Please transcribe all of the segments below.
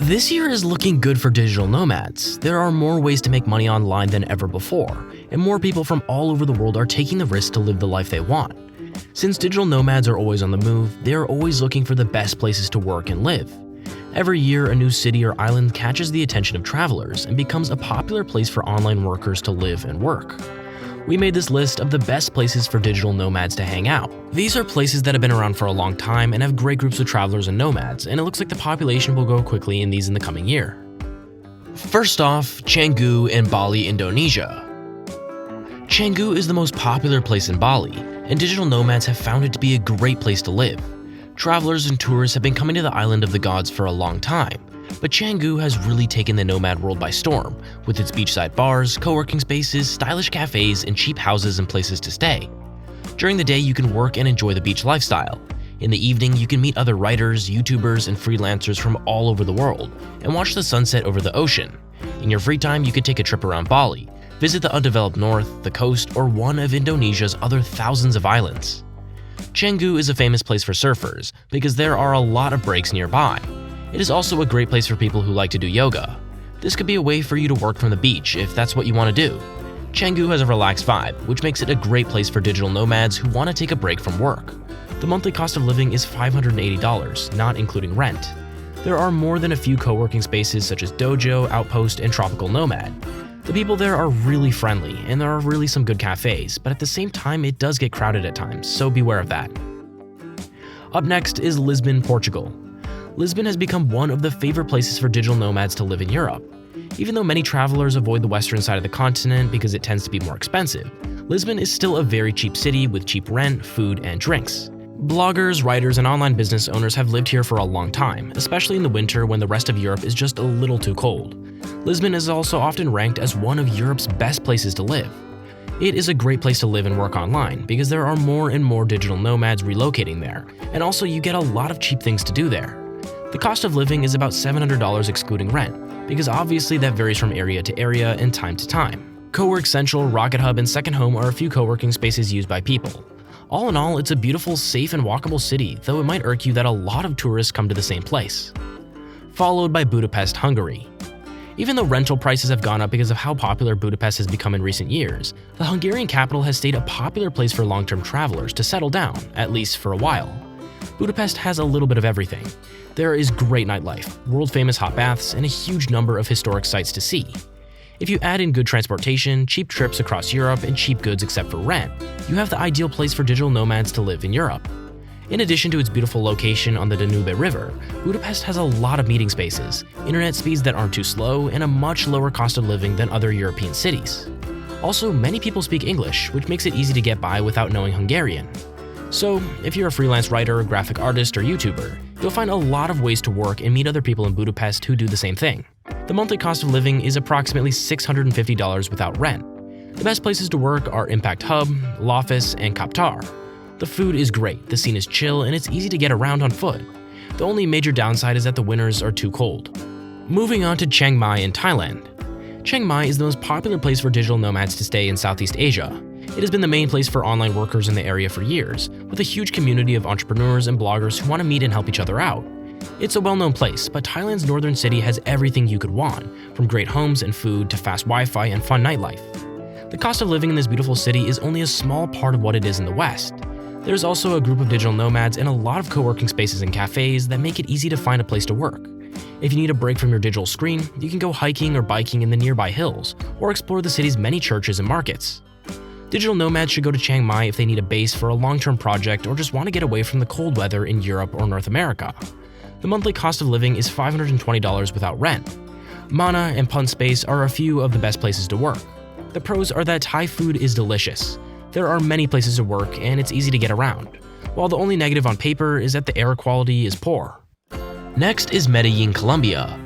This year is looking good for digital nomads. There are more ways to make money online than ever before, and more people from all over the world are taking the risk to live the life they want. Since digital nomads are always on the move, they are always looking for the best places to work and live. Every year, a new city or island catches the attention of travelers and becomes a popular place for online workers to live and work. We made this list of the best places for digital nomads to hang out. These are places that have been around for a long time and have great groups of travelers and nomads, and it looks like the population will grow quickly in these in the coming year. First off, Canggu in Bali, Indonesia. Canggu is the most popular place in Bali, and digital nomads have found it to be a great place to live. Travelers and tourists have been coming to the island of the gods for a long time, but Canggu has really taken the nomad world by storm, with its beachside bars, co-working spaces, stylish cafes, and cheap houses and places to stay. During the day, you can work and enjoy the beach lifestyle. In the evening, you can meet other writers, YouTubers, and freelancers from all over the world, and watch the sunset over the ocean. In your free time, you can take a trip around Bali, visit the undeveloped north, the coast, or one of Indonesia's other thousands of islands. Canggu is a famous place for surfers, because there are a lot of breaks nearby. It is also a great place for people who like to do yoga. This could be a way for you to work from the beach if that's what you want to do. Canggu has a relaxed vibe, which makes it a great place for digital nomads who want to take a break from work. The monthly cost of living is $580, not including rent. There are more than a few co-working spaces such as Dojo, Outpost, and Tropical Nomad. The people there are really friendly, and there are really some good cafes, but at the same time it does get crowded at times, so beware of that. Up next is Lisbon, Portugal. Lisbon has become one of the favorite places for digital nomads to live in Europe. Even though many travelers avoid the western side of the continent because it tends to be more expensive, Lisbon is still a very cheap city with cheap rent, food, and drinks. Bloggers, writers, and online business owners have lived here for a long time, especially in the winter when the rest of Europe is just a little too cold. Lisbon is also often ranked as one of Europe's best places to live. It is a great place to live and work online because there are more and more digital nomads relocating there, and also you get a lot of cheap things to do there. The cost of living is about $700 excluding rent, because obviously that varies from area to area and time to time. Cowork Central, Rocket Hub, and Second Home are a few co-working spaces used by people. All in all, it's a beautiful, safe, and walkable city, though it might irk you that a lot of tourists come to the same place. Followed by Budapest, Hungary. Even though rental prices have gone up because of how popular Budapest has become in recent years, the Hungarian capital has stayed a popular place for long-term travelers to settle down, at least for a while. Budapest has a little bit of everything. There is great nightlife, world-famous hot baths, and a huge number of historic sites to see. If you add in good transportation, cheap trips across Europe, and cheap goods except for rent, you have the ideal place for digital nomads to live in Europe. In addition to its beautiful location on the Danube River, Budapest has a lot of meeting spaces, internet speeds that aren't too slow, and a much lower cost of living than other European cities. Also, many people speak English, which makes it easy to get by without knowing Hungarian. So, if you're a freelance writer, graphic artist, or YouTuber, you'll find a lot of ways to work and meet other people in Budapest who do the same thing. The monthly cost of living is approximately $650 without rent. The best places to work are Impact Hub, Loftus, and Kaptar. The food is great, the scene is chill, and it's easy to get around on foot. The only major downside is that the winters are too cold. Moving on to Chiang Mai in Thailand. Chiang Mai is the most popular place for digital nomads to stay in Southeast Asia. It has been the main place for online workers in the area for years, with a huge community of entrepreneurs and bloggers who want to meet and help each other out. It's a well-known place, but Thailand's northern city has everything you could want, from great homes and food to fast Wi-Fi and fun nightlife. The cost of living in this beautiful city is only a small part of what it is in the West. There's also a group of digital nomads and a lot of co-working spaces and cafes that make it easy to find a place to work. If you need a break from your digital screen, you can go hiking or biking in the nearby hills, or explore the city's many churches and markets. Digital nomads should go to Chiang Mai if they need a base for a long-term project or just want to get away from the cold weather in Europe or North America. The monthly cost of living is $520 without rent. Mana and Pun Space are a few of the best places to work. The pros are that Thai food is delicious. There are many places to work and it's easy to get around, while the only negative on paper is that the air quality is poor. Next is Medellin, Colombia.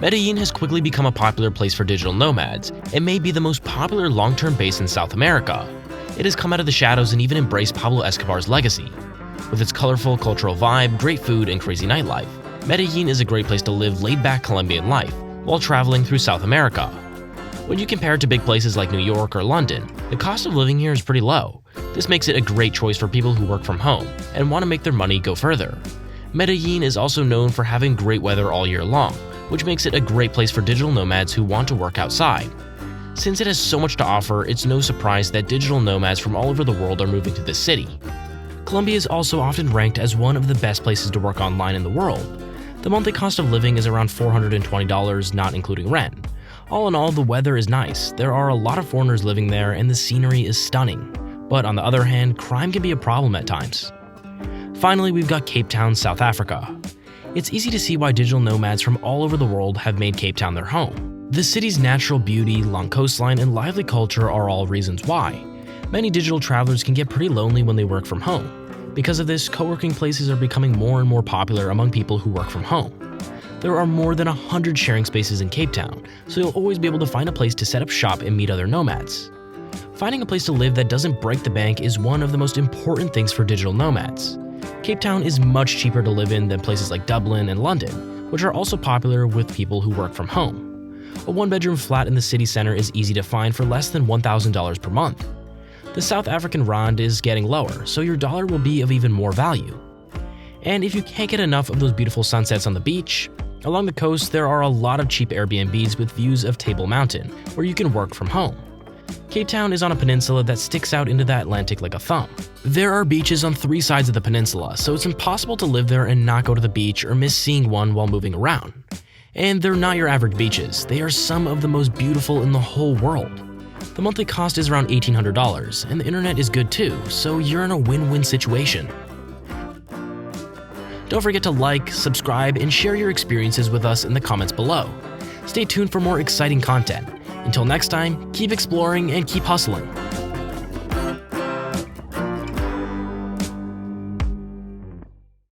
Medellin has quickly become a popular place for digital nomads and may be the most popular long-term base in South America. It has come out of the shadows and even embraced Pablo Escobar's legacy. With its colorful cultural vibe, great food, and crazy nightlife, Medellin is a great place to live laid-back Colombian life while traveling through South America. When you compare it to big places like New York or London, the cost of living here is pretty low. This makes it a great choice for people who work from home and want to make their money go further. Medellin is also known for having great weather all year long, which makes it a great place for digital nomads who want to work outside. Since it has so much to offer, it's no surprise that digital nomads from all over the world are moving to this city. Colombia is also often ranked as one of the best places to work online in the world. The monthly cost of living is around $420, not including rent. All in all, the weather is nice, there are a lot of foreigners living there, and the scenery is stunning. But on the other hand, crime can be a problem at times. Finally, we've got Cape Town, South Africa. It's easy to see why digital nomads from all over the world have made Cape Town their home. The city's natural beauty, long coastline, and lively culture are all reasons why. Many digital travelers can get pretty lonely when they work from home. Because of this, co-working places are becoming more and more popular among people who work from home. There are more than 100 sharing spaces in Cape Town, so you'll always be able to find a place to set up shop and meet other nomads. Finding a place to live that doesn't break the bank is one of the most important things for digital nomads. Cape Town is much cheaper to live in than places like Dublin and London, which are also popular with people who work from home. A one-bedroom flat in the city center is easy to find for less than $1,000 per month. The South African rand is getting lower, so your dollar will be of even more value. And if you can't get enough of those beautiful sunsets on the beach, along the coast there are a lot of cheap Airbnbs with views of Table Mountain, where you can work from home. Cape Town is on a peninsula that sticks out into the Atlantic like a thumb. There are beaches on 3 sides of the peninsula, so it's impossible to live there and not go to the beach or miss seeing one while moving around. And they're not your average beaches, they are some of the most beautiful in the whole world. The monthly cost is around $1,800, and the internet is good too, so you're in a win-win situation. Don't forget to like, subscribe, and share your experiences with us in the comments below. Stay tuned for more exciting content. Until next time, keep exploring and keep hustling.